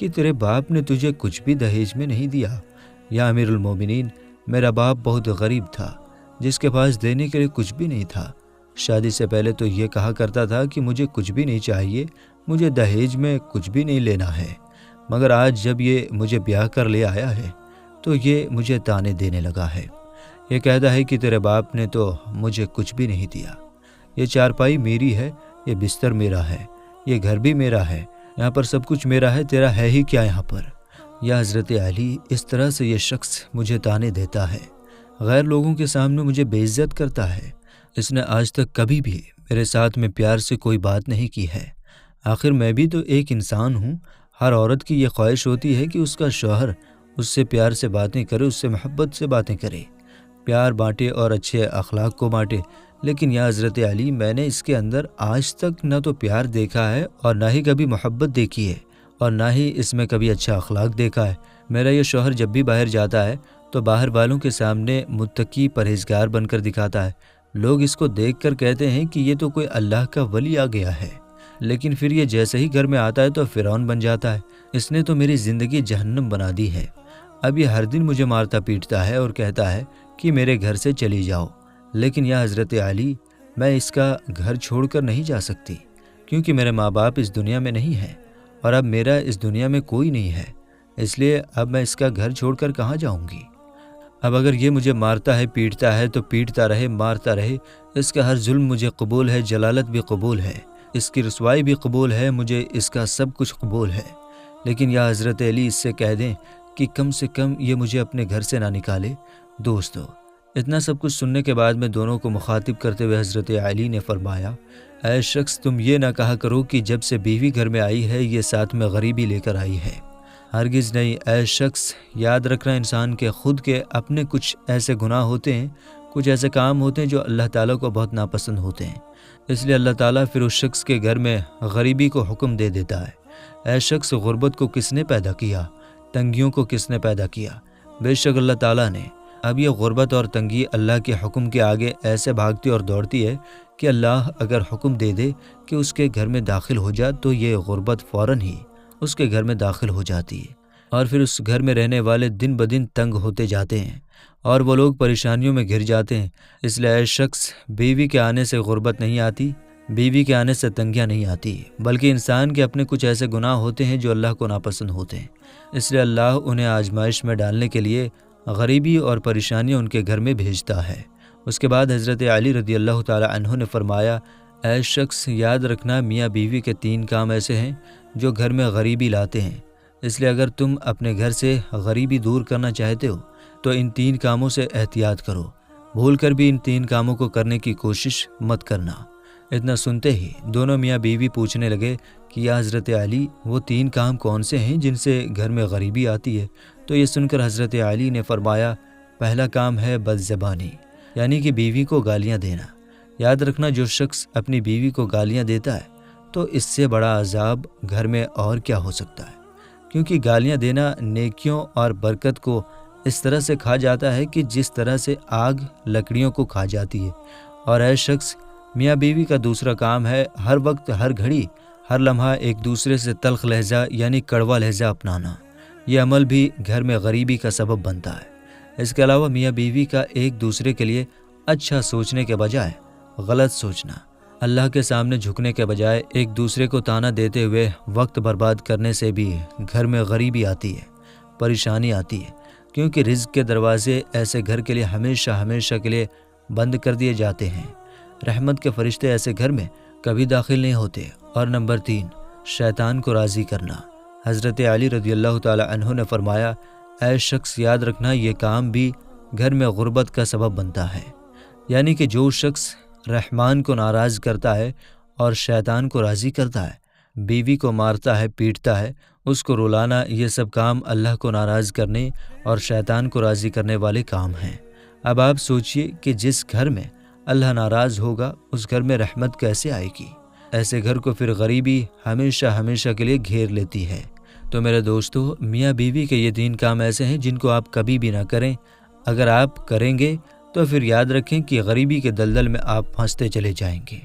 کہ تیرے باپ نے تجھے کچھ بھی دہیج میں نہیں دیا۔ یا امیر المومنین، میرا باپ بہت غریب تھا، جس کے پاس دینے کے لیے کچھ بھی نہیں تھا۔ شادی سے پہلے تو یہ کہا کرتا تھا کہ مجھے کچھ بھی نہیں چاہیے، مجھے دہیج میں کچھ بھی نہیں لینا ہے، مگر آج جب یہ مجھے بیاہ کر لے آیا ہے تو یہ مجھے تانے دینے لگا ہے۔ یہ کہتا ہے کہ تیرے باپ نے تو مجھے کچھ بھی نہیں دیا، یہ چارپائی میری ہے، یہ بستر میرا ہے، یہ گھر بھی میرا ہے، یہاں پر سب کچھ میرا ہے، تیرا ہے ہی کیا یہاں پر؟ یا حضرت علی، اس طرح سے یہ شخص مجھے تانے دیتا ہے، غیر لوگوں کے سامنے مجھے بے عزت کرتا ہے۔ اس نے آج تک کبھی بھی میرے ساتھ میں پیار سے کوئی بات نہیں کی ہے۔ آخر میں بھی تو ایک انسان ہوں، ہر عورت کی یہ خواہش ہوتی ہے کہ اس کا شوہر اس سے پیار سے باتیں کرے، اس سے محبت سے باتیں کرے، پیار بانٹے اور اچھے اخلاق کو بانٹے۔ لیکن یا حضرت علی، میں نے اس کے اندر آج تک نہ تو پیار دیکھا ہے اور نہ ہی کبھی محبت دیکھی ہے، اور نہ ہی اس میں کبھی اچھا اخلاق دیکھا ہے۔ میرا یہ شوہر جب بھی باہر جاتا ہے تو باہر والوں کے سامنے متقی پرہیزگار بن کر دکھاتا ہے، لوگ اس کو دیکھ کر کہتے ہیں کہ یہ تو کوئی اللہ کا ولی آ گیا ہے، لیکن پھر یہ جیسے ہی گھر میں آتا ہے تو فرعون بن جاتا ہے۔ اس نے تو میری زندگی جہنم بنا دی ہے۔ اب یہ ہر دن مجھے مارتا پیٹتا ہے اور کہتا ہے کہ میرے گھر سے چلی جاؤ، لیکن یا حضرت علی، میں اس کا گھر چھوڑ کر نہیں جا سکتی، کیونکہ میرے ماں باپ اس دنیا میں نہیں ہیں اور اب میرا اس دنیا میں کوئی نہیں ہے، اس لیے اب میں اس کا گھر چھوڑ کر کہاں جاؤں گی؟ اب اگر یہ مجھے مارتا ہے پیٹتا ہے تو پیٹتا رہے، مارتا رہے، اس کا ہر ظلم مجھے قبول ہے، جلالت بھی قبول ہے، اس کی رسوائی بھی قبول ہے، مجھے اس کا سب کچھ قبول ہے۔ لیکن یا حضرت علی، اس سے کہہ دیں کہ کم سے کم یہ مجھے اپنے گھر سے نہ نکالے۔ دوستو، اتنا سب کچھ سننے کے بعد میں دونوں کو مخاطب کرتے ہوئے حضرت علی نے فرمایا، اے شخص، تم یہ نہ کہا کرو کہ جب سے بیوی گھر میں آئی ہے یہ ساتھ میں غریبی لے کر آئی ہے، ہرگز نہیں۔ اے شخص، یاد رکھنا، انسان کے خود کے اپنے کچھ ایسے گناہ ہوتے ہیں، کچھ ایسے کام ہوتے ہیں جو اللہ تعالیٰ کو بہت ناپسند ہوتے ہیں، اس لیے اللہ تعالیٰ پھر اس شخص کے گھر میں غریبی کو حکم دے دیتا ہے۔ اے شخص، غربت کو کس نے پیدا کیا؟ تنگیوں کو کس نے پیدا کیا؟ بے شک اللہ تعالیٰ نے۔ اب یہ غربت اور تنگی اللہ کے حکم کے آگے ایسے بھاگتی اور دوڑتی ہے کہ اللہ اگر حکم دے دے کہ اس کے گھر میں داخل ہو جا تو یہ غربت فوراً ہی اس کے گھر میں داخل ہو جاتی ہے، اور پھر اس گھر میں رہنے والے دن بدن تنگ ہوتے جاتے ہیں اور وہ لوگ پریشانیوں میں گھر جاتے ہیں۔ اس لیے اے شخص، بیوی کے آنے سے غربت نہیں آتی، بیوی کے آنے سے تنگیاں نہیں آتی، بلکہ انسان کے اپنے کچھ ایسے گناہ ہوتے ہیں جو اللہ کو ناپسند ہوتے ہیں، اس لیے اللہ انہیں آزمائش میں ڈالنے کے لیے غریبی اور پریشانیاں ان کے گھر میں بھیجتا ہے۔ اس کے بعد حضرت علی رضی اللہ تعالی عنہ نے فرمایا، اے شخص، یاد رکھنا، میاں بیوی کے 3 کام ایسے ہیں جو گھر میں غریبی لاتے ہیں، اس لیے اگر تم اپنے گھر سے غریبی دور کرنا چاہتے ہو تو ان 3 کاموں سے احتیاط کرو، بھول کر بھی ان 3 کاموں کو کرنے کی کوشش مت کرنا۔ اتنا سنتے ہی دونوں میاں بیوی پوچھنے لگے کہ یا حضرت علی، وہ 3 کام کون سے ہیں جن سے گھر میں غریبی آتی ہے؟ تو یہ سن کر حضرت علی نے فرمایا، پہلا کام ہے بد زبانی، یعنی کہ بیوی کو گالیاں دینا۔ یاد رکھنا، جو شخص اپنی بیوی کو گالیاں دیتا ہے تو اس سے بڑا عذاب گھر میں اور کیا ہو سکتا ہے، کیونکہ گالیاں دینا نیکیوں اور برکت کو اس طرح سے کھا جاتا ہے کہ جس طرح سے آگ لکڑیوں کو کھا جاتی ہے۔ اور اے شخص، میاں بیوی کا دوسرا کام ہے ہر وقت، ہر گھڑی، ہر لمحہ ایک دوسرے سے تلخ لہجہ یعنی کڑوا لہجہ اپنانا۔ یہ عمل بھی گھر میں غریبی کا سبب بنتا ہے۔ اس کے علاوہ میاں بیوی کا ایک دوسرے کے لیے اچھا سوچنے کے بجائے غلط سوچنا، اللہ کے سامنے جھکنے کے بجائے ایک دوسرے کو تانا دیتے ہوئے وقت برباد کرنے سے بھی گھر میں غریبی آتی ہے، پریشانی آتی ہے، کیونکہ رزق کے دروازے ایسے گھر کے لیے ہمیشہ ہمیشہ کے لیے بند کر دیے جاتے ہیں۔ رحمت کے فرشتے ایسے گھر میں کبھی داخل نہیں ہوتے۔ اور نمبر 3، شیطان کو راضی کرنا۔ حضرت علی رضی اللہ تعالی عنہ نے فرمایا، اے شخص، یاد رکھنا، یہ کام بھی گھر میں غربت کا سبب بنتا ہے، یعنی کہ جو شخص رحمان کو ناراض کرتا ہے اور شیطان کو راضی کرتا ہے، بیوی کو مارتا ہے، پیٹتا ہے، اس کو رلانا، یہ سب کام اللہ کو ناراض کرنے اور شیطان کو راضی کرنے والے کام ہیں۔ اب آپ سوچئے کہ جس گھر میں اللہ ناراض ہوگا اس گھر میں رحمت کیسے آئے گی؟ ایسے گھر کو پھر غریبی ہمیشہ ہمیشہ کے لیے گھیر لیتی ہے۔ تو میرے دوستو، میاں بیوی کے یہ 3 کام ایسے ہیں جن کو آپ کبھی بھی نہ کریں۔ اگر آپ کریں گے تو پھر یاد رکھیں کہ غریبی کے دلدل میں آپ پھنستے چلے جائیں گے۔